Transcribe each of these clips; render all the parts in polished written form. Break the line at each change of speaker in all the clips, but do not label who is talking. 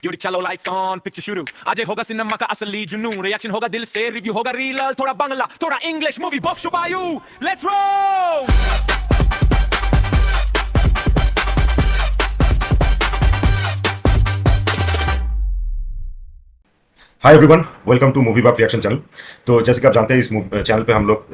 Beauty चलो lights on picture शुरू आज होगा सिनेमा का असली जुनून रिएक्शन होगा दिल से रिव्यू होगा रील थोड़ा बंगला थोड़ा English movie box Shubhayu let's roll
hi everyone, welcome to movie Baap reaction channel. तो जैसे कि आप जानते हैं, इस चैनल पे हम लोग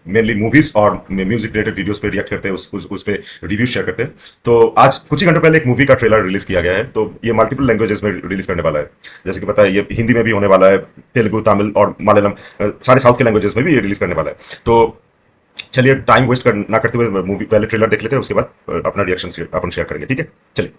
मेनली मूवीज और म्यूजिक रिलेटेड वीडियोस पे रिएक्ट करते हैं, उस पे रिव्यू शेयर करते हैं। तो आज कुछ ही घंटों पहले एक मूवी का ट्रेलर रिलीज किया गया है। तो ये मल्टीपल लैंग्वेजेस में रिलीज करने वाला है। जैसे कि पता है, ये हिंदी में भी होने वाला है, तेलुगु, तमिल और मलयालम, सारे साउथ के लैंग्वेजेस में भी ये रिलीज करने वाला है। तो चलिए टाइम वेस्ट ना करते हुए मूवी पहले ट्रेलर देख लेते हैं, उसके बाद अपना रिएक्शन अपन शेयर करेंगे। ठीक है, चलिए।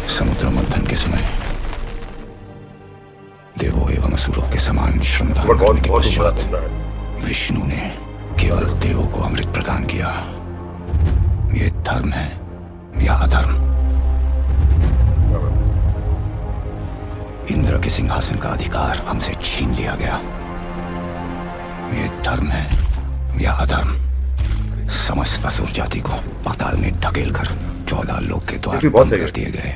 समुद्र मंथन के समय देवों एवं असुरों के समान श्रमदान
बहुत
करने के
बहुत
पश्चात
बड़ा है।
विष्णु ने केवल देवों को अमृत प्रदान किया। ये धर्म है या अधर्म? इंद्र के सिंहासन का अधिकार हमसे छीन लिया गया। ये धर्म है या अधर्म? समस्त असुर जाति को पाताल में ढकेलकर 14 लोक के द्वार बंद कर दिए गए।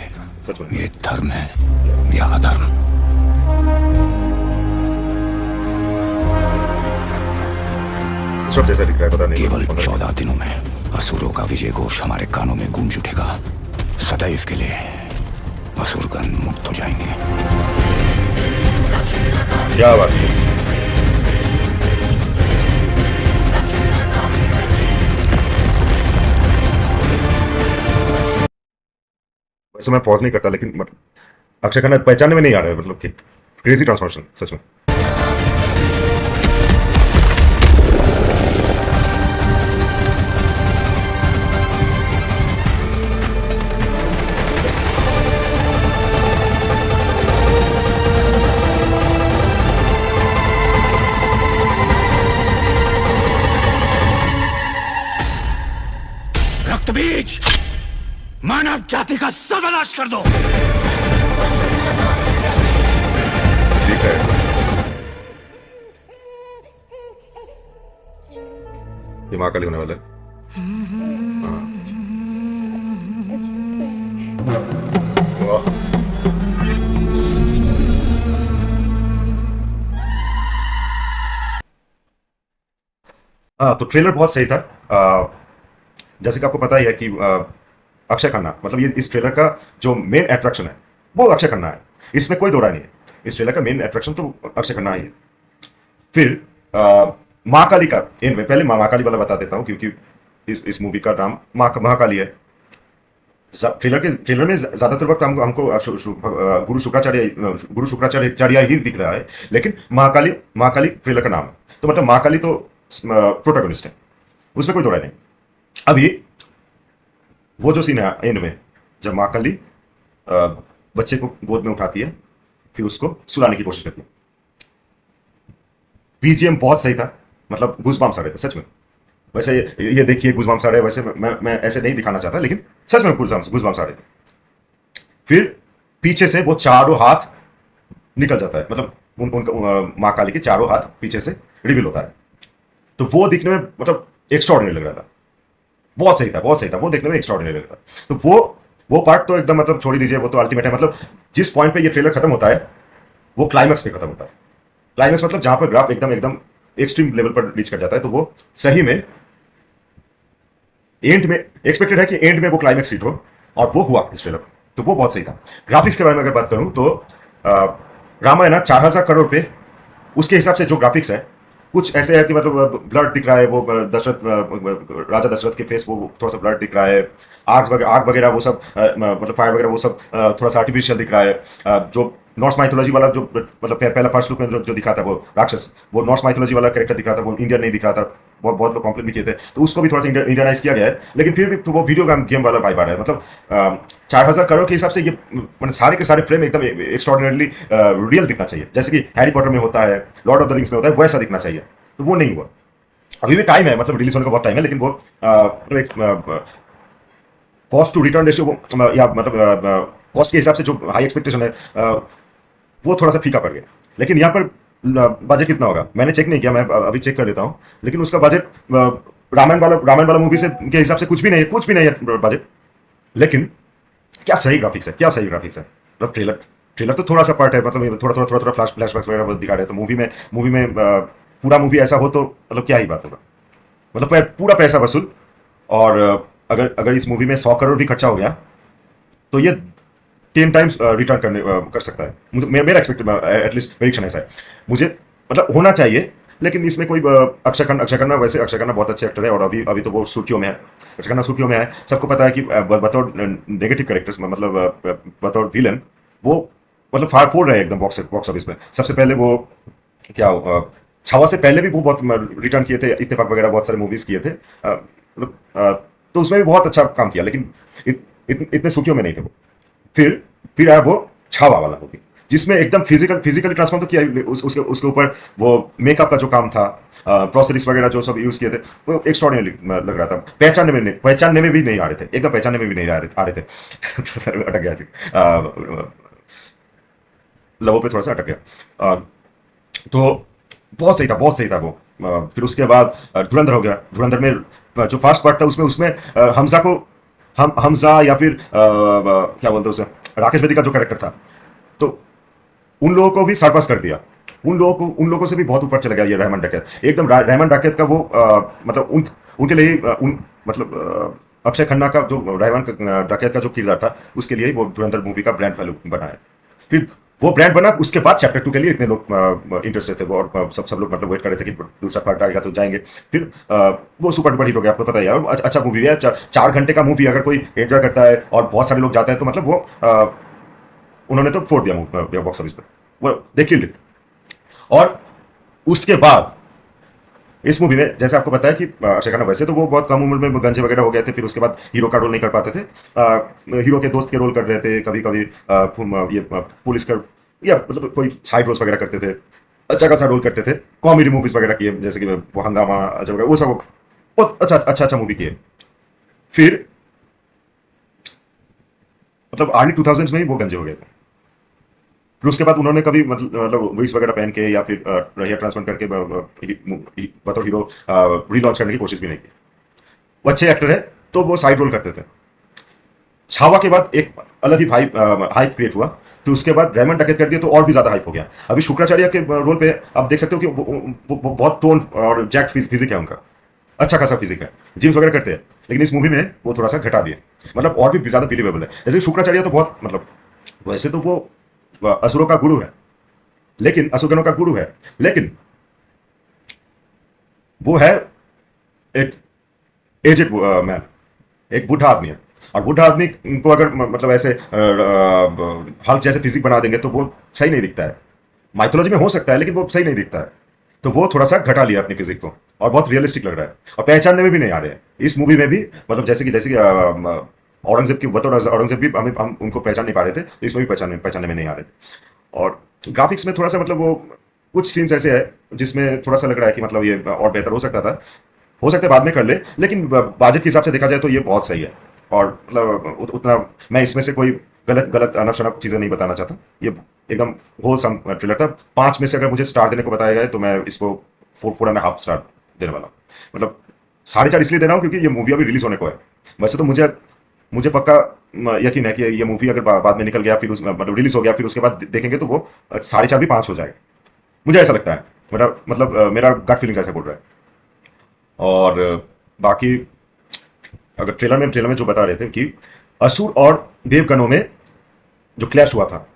ये धर्म है या अधर्म?
सब जैसा दिख रहा है, पता नहीं।
केवल 14 दिनों में असुरों का विजय घोष हमारे कानों में गूंज उठेगा। सदैव के लिए असुरगण मुक्त हो जाएंगे।
क्या बात है। वैसे मैं पॉज नहीं करता, लेकिन अक्षय खन्ना पहचानने में नहीं आ रहा है। मतलब कि क्रेजी ट्रांसफॉर्मेशन सच में।
रक्त बीज मानव जाति का सर्वनाश कर दो।
ठीक है। ये महाकाली होने वाला है। वाह। हाँ, तो ट्रेलर बहुत सही था। जैसे कि आपको पता ही है कि अक्षय खन्ना, मतलब ये इस ट्रेलर का जो मेन अट्रैक्शन है वो अक्षय खन्ना है। इसमें कोई दो राय नहीं है। इस ट्रेलर का मेन अट्रैक्शन तो अक्षय खन्ना ही है। फिर महाकाली का पहले महाकाली वाला बता देता हूँ, क्योंकि इस मूवी का नाम महाकाली है। ट्रेलर में ज्यादातर वक्त हमको गुरु शुक्राचार्य ही दिख रहा है, लेकिन महाकाली ट्रेलर का नाम है। तो मतलब महाकाली तो प्रोटैगनिस्ट है, उसमें कोई दो राय नहीं। अभी वो जो सीन है एंड में, जब महाकाली बच्चे को गोद में उठाती है, फिर उसको सुलाने की कोशिश करती है। बीजीएम बहुत सही था, मतलब गूज़बम्प्स आ रहे थे सच में। वैसे ये देखिए गूज़बम्प्स आ रहे हैं। वैसे मैं ऐसे नहीं दिखाना चाहता, लेकिन सच में गूज़बम्प्स आ रहे थे। फिर पीछे से वो चारों हाथ निकल जाता है, मतलब उनका महाकाली के चारों हाथ पीछे से रिवील होता है। तो वो दिखने में मतलब एक्स्ट्राऑर्डिनरी लग रहा था। बहुत सही था, बहुत सही था। वो देखने में एक्स्ट्राऑर्डिनरी लग रहा था। तो वो पार्ट तो एकदम मतलब छोड़ ही दीजिए, वो तो अल्टीमेट है। मतलब जिस पॉइंट पे ये ट्रेलर खत्म होता है वो क्लाइमैक्स पे खत्म होता है। क्लाइमैक्स मतलब जहां पर ग्राफ एकदम एक्सट्रीम लेवल पर रीच कर जाता है। तो वो सही में एंड में एक्सपेक्टेड है कि एंड में वो क्लाइमैक्स हिट हो, और वो हुआ इस ट्रेलर पर। तो वो बहुत सही था। ग्राफिक्स के बारे में अगर बात करूं तो रामायण 4000 करोड़ पे उसके हिसाब से जो ग्राफिक्स है कुछ ऐसे है कि मतलब ब्लड दिख रहा है। वो राजा दशरथ के फेस वो थोड़ा सा ब्लड दिख रहा है। आग वगैरह वो सब मतलब फायर वगैरह वो सब थोड़ा सा आर्टिफिशियल दिख रहा है। जो नॉर्स माइथोलॉजी वाला जो मतलब पहला फर्स्ट लुक में जो दिखा था वो राक्षस, वो नॉर्स माइथोलॉजी वाला कैरेक्टर दिख रहा था, वो इंडियन नहीं दिख रहा था। बहुत लोग कॉम्प्लेन भी किए थे, तो उसको भी थोड़ा सा इंडियनाइज किया गया है, लेकिन फिर भी तो वो वीडियो गेम वाला वाइब आ रहा है। मतलब 4000 करोड़ के हिसाब से ये मतलब सारे के सारे फ्रेम एकदम एक्स्ट्रॉर्डिनरीली रियल दिखना चाहिए, जैसे कि हैरी पॉटर में होता है, लॉर्ड ऑफ द रिंग्स में होता है, वैसा दिखना चाहिए। तो वो नहीं हुआ। अभी भी टाइम है, मतलब रिलीज होने का बहुत टाइम है, लेकिन वो मतलब एक कॉस्ट टू रिटर्न रेशियो या मतलब कॉस्ट के हिसाब से जो हाई एक्सपेक्टेशन है वो थोड़ा सा फीका पड़ गया। लेकिन यहाँ पर बजट कितना होगा मैंने चेक नहीं किया, मैं अभी चेक कर लेता हूँ। लेकिन उसका बजट रामायण वाला मूवी से के हिसाब से कुछ भी नहीं है बजट। लेकिन क्या सही ग्राफिक्स है, क्या सही ग्राफिक्स है। मतलब ट्रेलर तो थोड़ा सा पार्ट है, मतलब थोड़ा फ्लैशबैक्स वगैरह दिखा रहे हैं। तो मूवी में पूरा मूवी ऐसा हो तो मतलब क्या ही बात होगा, मतलब पूरा पैसा वसूल। और अगर इस मूवी में 100 करोड़ भी खर्चा हो गया तो ये 10 टाइम्स रिटर्न कर सकता है। मेरा एटलीस्ट प्रेडिक्शन ऐसा है। मुझे मतलब होना चाहिए, लेकिन इसमें कोई अक्षय खन्ना वैसे अक्षय खन्ना बहुत अच्छे एक्टर है, और अभी तो वो सुर्खियों में है। अक्षय खन्ना सुर्खियों में है, सबको पता है कि बतौर नेगेटिव कैरेक्टर्स मतलब बतौर विलन वो मतलब फाड़ फोड़ रहे हैं एकदम बॉक्स ऑफिस में। सबसे पहले वो क्या छावा से पहले भी वो बहुत रिटर्न किए थे, इत्तेफाक वगैरह बहुत सारे मूवीज किए थे, तो उसमें भी बहुत अच्छा काम किया, लेकिन इतने सुर्खियों में नहीं थे वो। फिर आया वो छावा वाला मूवी, जिसमें एकदम फिजिकली ट्रांसफॉर्म तो किया। उसके ऊपर वो मेकअप का जो काम था, प्रोसेसिक्स वगैरह जो सब यूज किए थे, वो एक्स्ट्राऑर्डिनरी लग रहा था। पहचानने में भी नहीं आ रहे थे, एकदम पहचानने में भी नहीं आ रहे थे। तो सर अटक गया, लबों पे थोड़ा सा अटक गया। तो बहुत सही था वो। फिर उसके बाद धुरंधर हो गया। धुरंधर में जो फर्स्ट पार्ट था उसमें हमजा को हमजा या फिर क्या बोलते हैं उसे, राकेश बेदी का जो कैरेक्टर था, तो उन लोगों को भी सरपास कर दिया। उन लोगों से भी बहुत ऊपर चला गया ये रहमान डकैत। एकदम रहमान डकैत का वो मतलब उनके लिए मतलब अक्षय खन्ना का जो रहमान डकैत का जो किरदार था, उसके लिए वो धुरंधर मूवी का ब्रांड वैल्यू बना है। फिर वो ब्रांड बना, उसके बाद चैप्टर 2 के लिए इतने लोग इंटरेस्टेड थे, वो और सब लोग मतलब वेट कर रहे थे कि दूसरा पार्ट आएगा तो जाएंगे। फिर वो सुपर डुपर हिट हो गया, आपको पता ही है। और अच्छा मूवी है, 4 घंटे का मूवी अगर कोई एंजॉय करता है और बहुत सारे लोग जाते हैं तो मतलब वो उन्होंने तो फोड़ दिया बॉक्स ऑफिस पर, वो देखिए। और उसके बाद इस मूवी में जैसे आपको पता है कि अक्षय खन्ना वैसे तो वो बहुत कम उम्र में गंजे वगैरह हो गए थे, फिर उसके बाद हीरो का रोल नहीं कर पाते थे, हीरो के दोस्त के रोल कर रहे थे, कभी कभी ये पुलिस का या मतलब कोई साइड रोल्स वगैरह करते थे, अच्छा खासा रोल करते थे। कॉमेडी मूवीज वगैरह किए, जैसे कि वो हंगामा वगैरह, वो सब बहुत अच्छा मूवी किए। फिर मतलब अर्ली 2000s में ही वो गंजे हो गए थे। फिर उसके बाद उन्होंने कभी मतलब विग्स वगैरह पहन के या फिर हेयर ट्रांसप्लांट करके बतौर हीरो रीलॉन्च करने की कोशिश भी नहीं की। वो अच्छे एक्टर है तो वो साइड रोल करते थे। छावा के बाद एक अलग ही हाइप क्रिएट हुआ। फिर उसके बाद रहमान डकैत कर दिया तो और भी ज्यादा हाइप हो गया। अभी शुक्राचार्य के रोल पे आप देख सकते हो कि वो बहुत टोन और जैक्ट फिजिक है उनका, अच्छा खासा फिजिक है, जिम्स वगैरह करते हैं। लेकिन इस मूवी में वो थोड़ा सा घटा दिए, मतलब और भी ज्यादा बिलीवेबल है। जैसे शुक्राचार्य तो बहुत मतलब वैसे तो वो असुरों का गुरु है, लेकिन असुरगणों का गुरु है, लेकिन वो है एक एजेड मैन, एक बूढ़ा आदमी है। और बूढ़ा आदमी को अगर मतलब ऐसे हल्क जैसे फिजिक बना देंगे तो वो सही नहीं दिखता है। माइथोलॉजी में हो सकता है लेकिन वो सही नहीं दिखता है, तो वो थोड़ा सा घटा लिया अपनी फिजिक को और बहुत रियलिस्टिक लग रहा है और पहचानने में भी नहीं आ रहे हैं। इस मूवी में भी मतलब जैसे कि औरंगजेब की बतौर औरंगजेब भी हम उनको पहचान नहीं पा रहे थे, तो इसमें भी पहचानने में नहीं आ रहे थे। और ग्राफिक्स में थोड़ा सा मतलब वो कुछ सीन्स ऐसे है जिसमें थोड़ा सा लग रहा है कि मतलब ये और बेहतर हो सकता था, हो सकता है बाद में कर ले, लेकिन बजट के हिसाब से देखा जाए तो ये बहुत सही है। और मतलब उतना मैं इसमें से कोई गलत अनफ शनफ चीज़ें नहीं बताना चाहता। ये एकदम होलसम ट्रेलर था। 5 में से अगर मुझे स्टार देने को बताया जाए तो मैं इसको 4.5 स्टार देने वाला। मतलब 4.5 इसलिए दे रहा हूँ क्योंकि ये मूवी अभी रिलीज होने को है। वैसे तो मुझे पक्का यकीन है कि ये मूवी अगर बाद में निकल गया, फिर मतलब रिलीज हो गया, फिर उसके बाद देखेंगे तो वो 4.5 भी 5 हो जाएगा। मुझे ऐसा लगता है, मतलब मेरा गट फीलिंग्स ऐसा बोल रहा है। और बाकी अगर ट्रेलर में जो बता रहे थे कि असुर और देवगणों में जो क्लैश हुआ था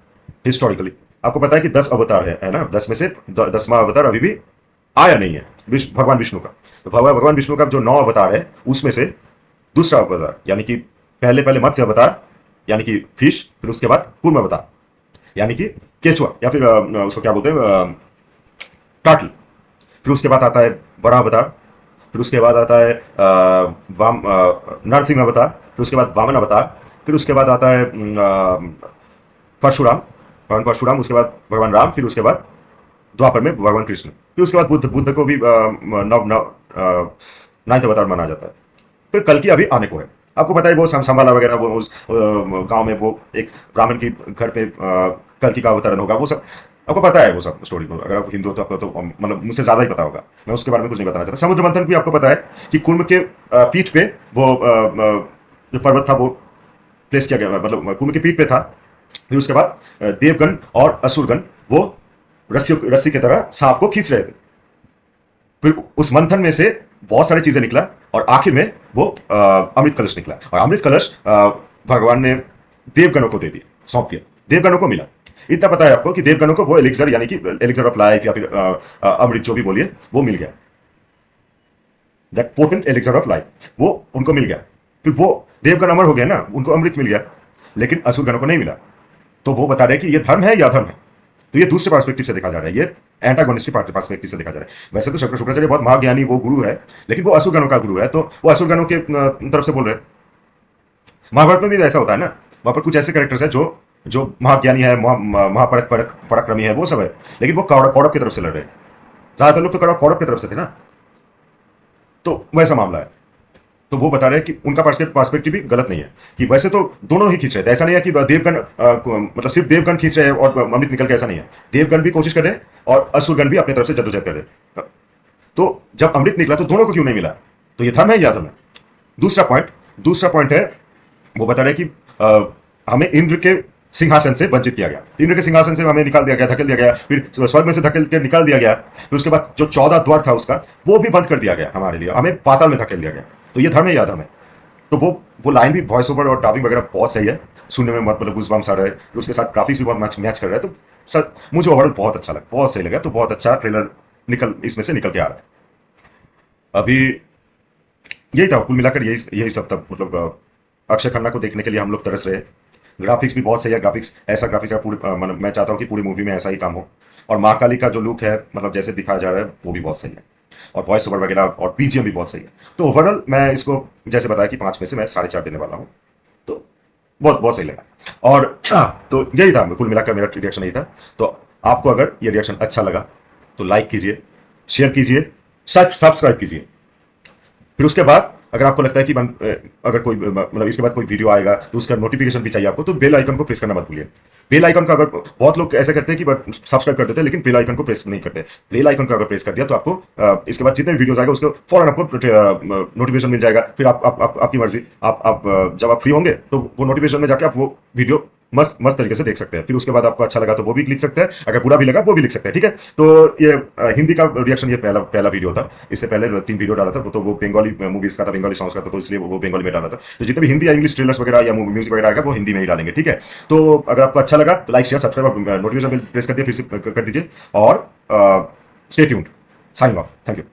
हिस्टोरिकली, आपको पता है कि 10 अवतार है ना। 10 में से 10वां अवतार अभी भी आया नहीं है, भगवान विष्णु का। तो भगवान विष्णु का जो 9 अवतार है उसमें से दूसरा अवतार यानी कि पहले मत्स्य अवतार यानी कि फिश, फिर उसके बाद कूर्म अवतार यानी कि केचुआ या फिर उसको क्या बोलते हैं, टार्टल। फिर उसके बाद आता है बड़ा अवतार, फिर उसके बाद आता है नरसिंह अवतार, फिर उसके बाद वामन अवतार, फिर उसके बाद आता है परशुराम, भगवान परशुराम, उसके बाद भगवान राम, फिर उसके बाद द्वापर में भगवान कृष्ण, फिर उसके बाद बुद्ध को भी नाइन्थ अवतार माना जाता है। फिर कल की अभी आने को है। आपको पता है वो संभाला वगैरह, वो उस गांव में वो एक ब्राह्मण की घर पे कल की का अवतरण होगा, वो सब आपको पता है। वो सब स्टोरी को अगर आप हिंदू हो तो आपको तो मतलब मुझसे ज्यादा ही पता होगा, मैं उसके बारे में कुछ नहीं बताना चाहता। समुद्र मंथन भी आपको पता है कि कुंभ के पीठ पे वो जो पर्वत था वो प्लेस किया गया, मतलब कुंभ की पीठ पे था। फिर उसके बाद देवगण और असुरगण वो रस्सी की तरह सांप को खींच रहे थे। फिर उस मंथन में से बहुत सारी चीजें निकला और आखिर में वो अमृत कलश निकला, और अमृत कलश भगवान ने देवगणों को दे दिया, सौंप दिया, देवगणों को मिला। इतना पता है आपको कि देवगणों को वो एलिक्सर, यानी कि एलिक्सर ऑफ लाइफ या फिर अमृत जो भी बोलिए, वो मिल गया। That potent elixir of life वो उनको मिल गया। फिर वो देवगण अमर हो गए ना, उनको अमृत मिल गया, लेकिन असुरगणों को नहीं मिला। तो वो बता रहे कि ये धर्म है या अधर्म है। तो ये दूसरे पर्सपेक्टिव से देखा जा रहा है, ये एंटागोनिस्टिक पर्सपेक्टिव से देखा जा रहा है। वैसे तो शुक्राचार्य बहुत महाज्ञानी वो गुरु है, लेकिन वो असुरगणों का गुरु है, तो वो असुरगणों के तरफ से बोल रहे हैं। महाभारत में भी ऐसा होता है ना, वहां पर कुछ ऐसे कैरेक्टर्स है जो महाज्ञानी है, पराक्रमी है, वो सब है, लेकिन वो कौरव की तरफ से लड़ रहे हैं। ज्यादातर लोग तो कौरव की तरफ से थे ना, तो वैसा मामला है। तो वो बता रहे हैं कि उनका पर्सपेक्टिव भी गलत नहीं है, कि वैसे तो दोनों ही खींच रहे थे। ऐसा नहीं है कि देवगण मतलब सिर्फ देवगण खींच रहे हैं और अमृत निकल के, ऐसा नहीं है। देवगण भी कोशिश कर रहे हैं और असुरगण भी अपनी तरफ से जद्दोजहद कर रहे हैं। तो जब अमृत निकला तो दोनों को क्यों नहीं मिला? तो ये धर्म है या अधर्म है? दूसरा पॉइंट है, वो बता रहे कि हमें इंद्र के सिंहासन से वंचित किया गया, इंद्र के सिंहासन से हमें निकाल दिया गया, धकेल दिया गया, फिर स्वर्ग में से धकेल के निकाल दिया गया। फिर उसके बाद जो 14 द्वार था उसका, वो भी बंद कर दिया गया हमारे लिए, हमें पाताल में धकेल दिया गया। तो ये धर्म है या अधर्म है? तो वो लाइन भी वॉइस ओवर और डबिंग वगैरह बहुत सही है, सुनने में मतलब गूज़बम्स आ रहा है, उसके साथ ग्राफिक्स भी बहुत मैच कर रहा है। तो सर मुझे ओवरऑल बहुत अच्छा लगा, बहुत सही लगा। तो बहुत अच्छा ट्रेलर इसमें से निकल के आ रहा है। अभी यही था, कुल मिलाकर यही सब था। मतलब अक्षय खन्ना को देखने के लिए हम लोग तरस रहे। ग्राफिक्स भी बहुत सही है, ऐसा ग्राफिक्स है मतलब मैं चाहता हूँ कि पूरी मूवी में ऐसा ही काम हो। और महाकाली का जो लुक है, मतलब जैसे दिखाया जा रहा है, वो भी बहुत सही है, और वॉइस ओवर वगैरह और बीजीएम भी बहुत सही है। तो ओवरऑल मैं इसको जैसे बताया कि 5 में से मैं 4.5 देने वाला हूँ। तो बहुत सही लगा। और तो यही था, कुल मिलाकर मेरा रिएक्शन यही था। तो आपको अगर ये रिएक्शन अच्छा लगा तो लाइक कीजिए, शेयर कीजिए, सब्सक्राइब कीजिए। फिर उसके बाद अगर आपको लगता है कि अगर कोई मतलब इसके बाद कोई वीडियो आएगा तो उसका नोटिफिकेशन भी चाहिए आपको, तो बेल आइकन को प्रेस करना मत भूलिए। बेल आइकन का अगर बहुत लोग ऐसे करते हैं कि बट सब्सक्राइब कर देते हैं, लेकिन बेल आइकन को प्रेस नहीं करते। बेल आइकन को अगर प्रेस कर दिया तो आपको इसके बाद जितने भी वीडियोस आएगा उसको फौरन आपको नोटिफिकेशन मिल जाएगा। फिर आपकी मर्जी, आप जब आप फ्री होंगे तो वो नोटिफिकेशन में जाके आप वो वीडियो मस्त तरीके से देख सकते हैं। फिर उसके बाद आपको अच्छा लगा तो वो भी लिख सकते हैं, अगर बुरा भी लगा वो भी लिख सकते हैं, ठीक है। तो ये हिंदी का रिएक्शन ये पहला वीडियो था। इससे पहले 3 वीडियो डाला था, वो बंगाली मूवीज का था, बंगाली सॉन्ग्स का था, तो इसलिए वो बंगाली में डाला था। तो जितने भी हिंदी या इंग्लिश ट्रेलर्स वगैरह या म्यूजिक वगैरह आएगा वो हिंदी में ही डालेंगे, ठीक है। तो अगर आपको अच्छा लगा तो लाइक शेयर सब्सक्राइब और नोटिफिकेशन प्रेस कर दिए, फिर से कर दीजिए। और stay tuned. Signing off. Thank you.